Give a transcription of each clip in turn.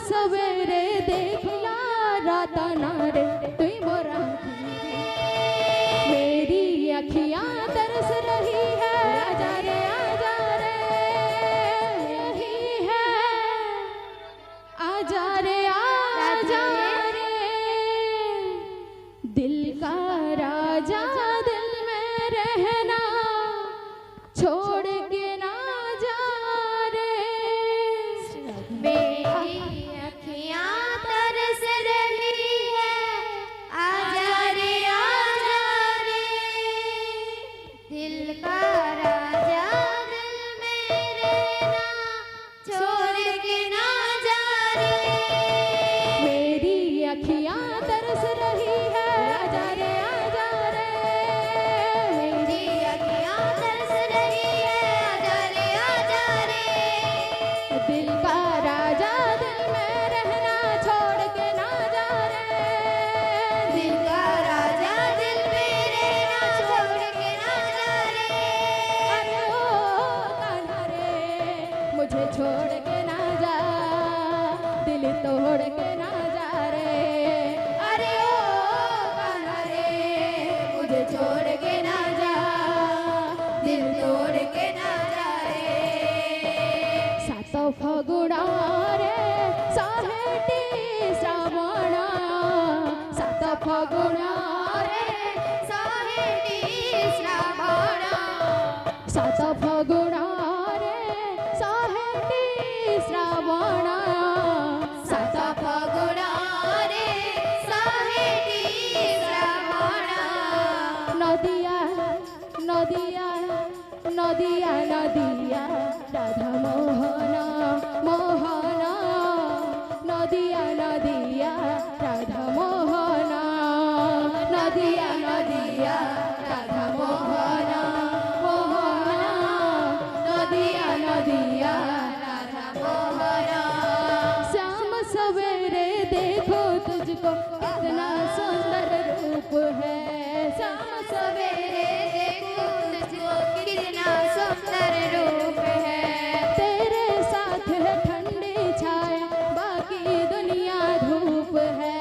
सवेरे देखला रात नारे तुई मोरा मेरी अखियां तरस रही है आजा रे यही है आजा रे दिल का राजा दिल में रहना छोड़ के ना जा रे मेरी अखियां तरस रही है आजा रे दिल का राजा दिल में रहना छोड़ के ना जा रे मेरी अखियां तरस रही है आजा रे मेरी अखियां तरस रही है आजा रे दिल का राजा दिल में रहना छोड़ के ना जा रे दिल का राजा दिल में रहना छोड़ के ना जा रे अरे ओ कान्हा रे मुझे छोड़ के ना जा दिल तोड़ के ना जा रे अरे ओ कान्हा रे मुझे छोड़ के ना जा दिल तोड़ के ना जा रे सात फगुणा रे साहेटी श्रावणा सात फगुणा रे साहेटी श्रावणा सात फगुणा रे साहेटी श्रावणा सात फगुणा रे साहेटी श्रावणा नदिया नदिया नदिया नदिया राधा मोहना मोहना नदिया नदिया राधा मोहना नदिया नदिया राधा मोहना मोहना नदिया नदिया राधा मोहना श्याम सवेरे देखो तुझको कितना सुंदर रूप है श्याम सवेरे देखो तुझको कितना सुंदर रूप है तेरे साथ है ठंडी छाया बाकी दुनिया धूप है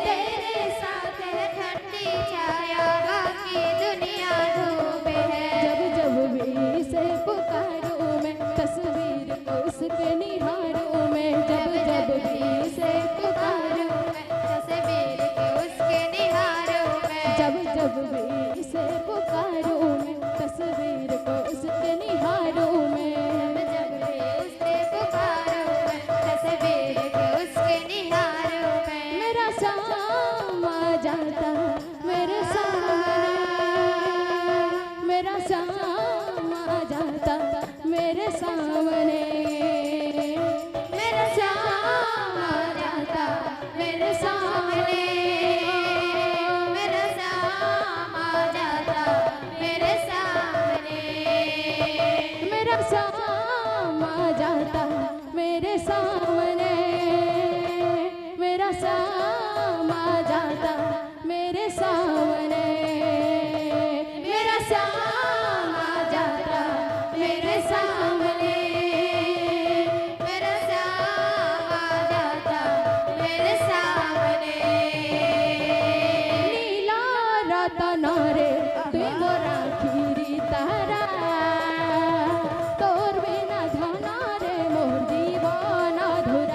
तेरे साथ है ठंडी छाया बाकी दुनिया धूप है जब जब भी से पुकारूं मैं तस्वीर को उसके निहारूं मैं जब जब भी से पुकारूं तस्वीर के उसके निहारों में जब जब भी से पुकारूं मैं तस्वीर को उसके निहारूं मैं जब भी उससे पुकारो मैं तस्वीर के उसके निहारों में मेरा शाम आ जाता मेरे सामने मेरा शाम आ जाता मेरे सामने मेरा शाम आ जाता मेरे सामने मेरा शाम आ जाता मेरे सामने मेरा शाम आ जाता मेरे सामने मेरा शाम आ जाता मेरे सामने मेरा शाम आ जाता मेरे सामने मेरा शाम आ जाता मेरे सामने नीला रतन रे तुई मोरा खीरी तारा तोर बिना धना रे मोर जीवन अधूरा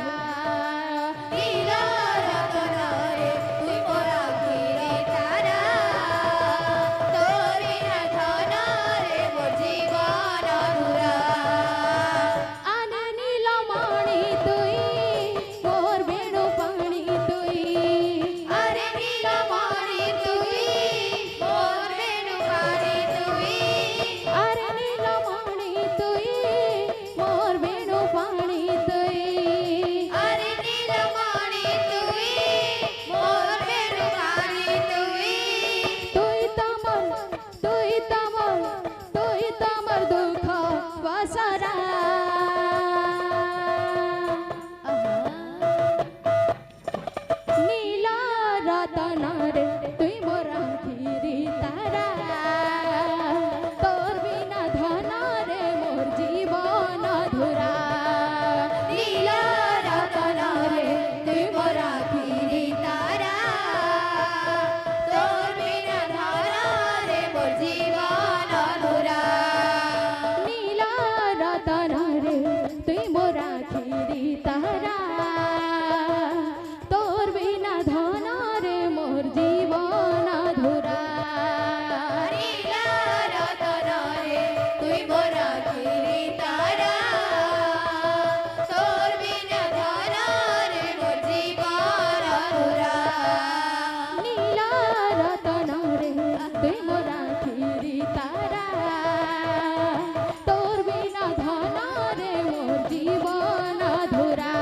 তারা তোর বিনা ধন রে মোর জীবন আধুরা নীলা রতন রে তুই মোর আখিরি তারা তোর বিনা ধন রে মোর জীবন আধুরা নীলা রতন রে তুই মোর আখিরি তারা তোর বিনা ধন রে মোর জীবন আধুরা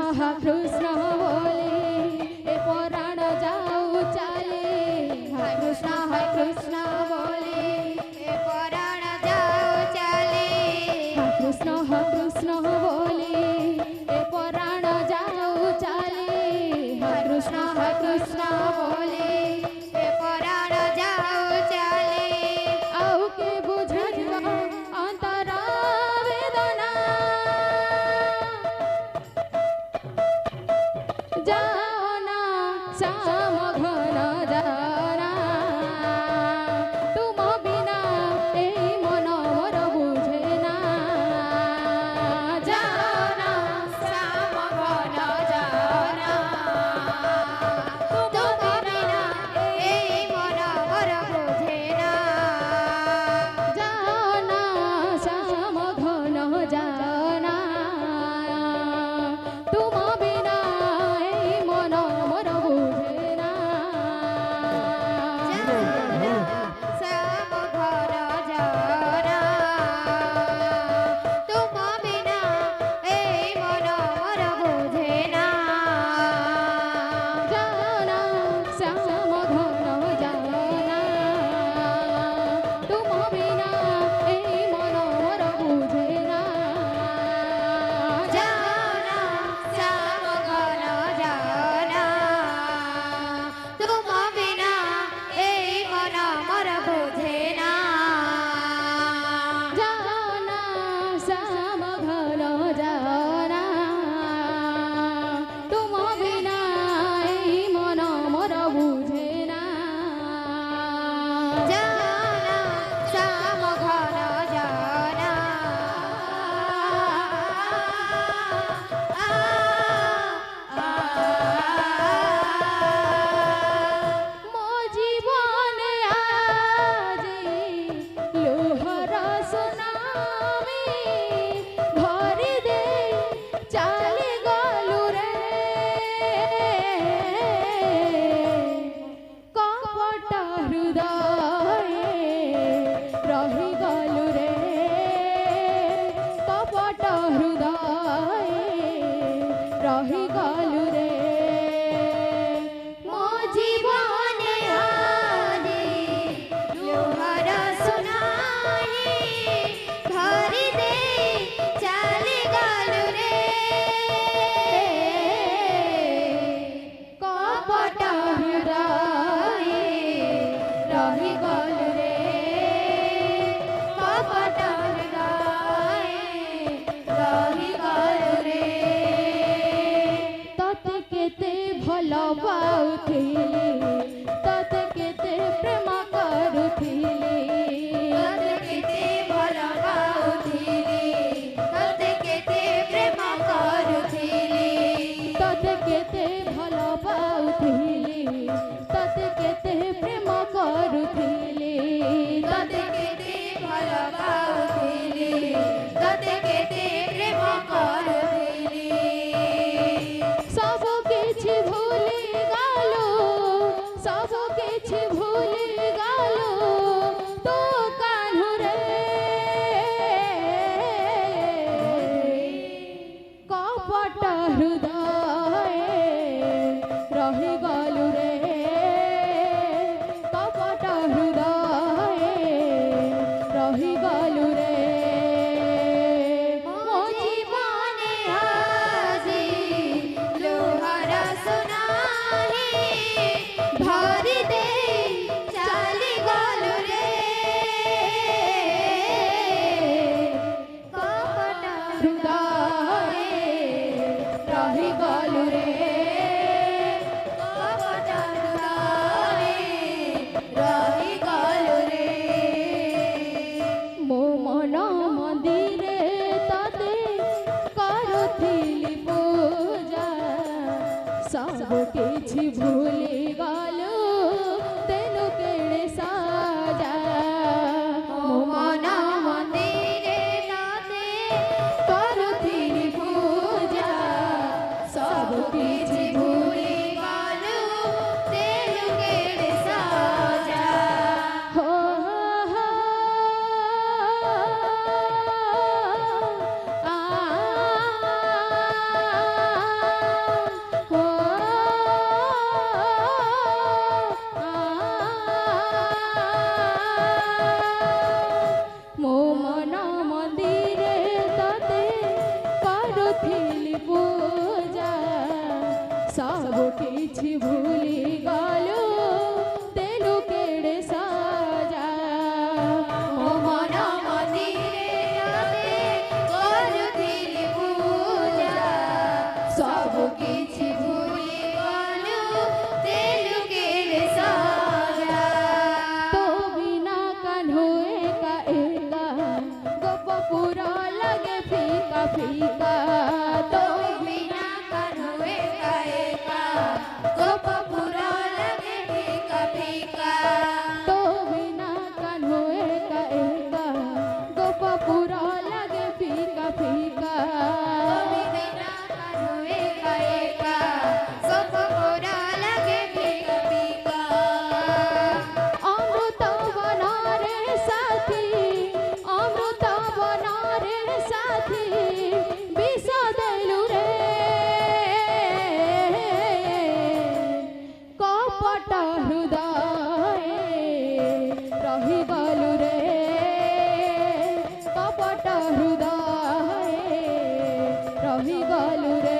কৃষ্ণ বলে এ পরাণ যাও চালে কৃষ্ণ বলে এ পরাণ যাও চালে কৃষ্ণ বলে এ পরাণ যাও চালে কৃষ্ণ বলে এ পরাণ যাও চালে আউকে বুঝাইব অন্তর বেদনা যাও না শ্যাম ঘন জানা তুম বিনা এই মন মোর বুঝে না যাও না শ্যাম ঘন জানা তুম বিনা এই মন মোর বুঝে না যাও না শ্যাম ঘন জানা তুম বিনা এই মন মোর বুঝে না শ্যাম ঘন জানা তুম বিনা এই মন মোর বুঝে না যাও না শ্যাম ঘন জানা তুম বিনা এই মন মোর বুঝে না জানা শ্যাম ঘন জানা তুম বিনা এই মন মোর বুঝে না যাও না শ্যাম ঘন জানা তুম বিনা এই মন মোর বুঝে না জানা শ্যাম ঘন জানা ମୋ ଜୀବନେ ଆଜି ଲୁହର ସୁନାମି ଭରି ଦେଇ ଚାଲିଗଲୁ ରେ କପଟ ହୃଦୟରେ ରହିଗଲୁ ରେ କପଟ ହୃଦୟରେ ରହିଗଲୁ ରେ ମୋ ଜୀବନେ ଆଜି ଲୁହର ସୁନାହି ଭରି ଦେଇ ଚାଲିଗଲୁ ରେ କପଟ ହୃଦୟରେ ରହିଗଲୁ ରେ କପଟ ହୃଦୟରେ ରହିଗଲୁ ରେ ତତେ କେତେ ଭଲ ପାଉଥିଲି ତତେ କେତେ ପ୍ରେମ କରୁଥିଲି ତତେ କେତେ ଭଲ ପାଉଥିଲି ତତେ କେତେ ପ୍ରେମ କରୁଥିଲି ତତେ କେତେ ଭଲ ପାଉଥିଲି ତତେ କେତେ ପ୍ରେମ କରୁଥିଲି ତତେ କେତେ ଭଲ ପାଉଥିଲି ତତେ କେତେ ପ୍ରେମ କରୁଥିଲି ସବୁ କିଛି ଭୁଲି ଗଲୁ ସବୁ କିଛି ଭୁଲି ଗଲୁ ତୋ କାହ୍ନୁରେ କପଟ ହୃଦୟରେ ରହିଗଲୁ ରେ କପଟ ହୃଦୟରେ ରହିଗଲୁ ରେ ମୋ ଜୀବନେ ଆଜି ଲୁହର ସୁନାହି ଭରି ଦେଇ ଚାଲିଗଲୁ ରେ କପଟ ହୃଦୟରେ ରହିଗଲୁ ରେ କପଟ ହୃଦୟରେ ରହିଗଲୁ ରେ ମୋ ମନ ମନ୍ଦିରେ ତତେ କରୁଥିଲି ପୂଜା ସବୁ କିଛି ଭୁଲି ଗଲୁ ତେଣୁ କେଣେ ସାଜା ମୋ ମନ ମନ୍ଦିରେ ତତେ କରୁଥିଲି ପୂଜା ସବୁ କିଛି ଭୁଲି ଗଲୁ ତେଣୁ କେଡ଼େ ସଜା हो हो आ କରୁଥିଲି ପୂଜା ସବୁ କିଛି ଭୁଲି ଗଲୁ ଦେଲୁ କେଡ଼େ ସାଜା ମୋ ମନ ମନ୍ଦିରେ କରୁଥିଲି ପୂଜା ସବୁ କିଛି ଭୁଲି ଗଲୁ ଦେଲୁ କେଡ଼େ ସାଜା तो बिना कान्हो एका एका गोपपुर लगे फीका फीका तो बिना कान्हो एका एका गोपपुर लगे फीका फीका तो बिना कान्हो एका एका गोपपुर लगे फीका फीका बिना कान्हो एका एका गोपपुर लगे फीका फीका अमृत बनारे साथी अमृत बनारे साथी विष देलु रे कपट हृदय रहिगलु रे कपट हृदय रहिगलु रे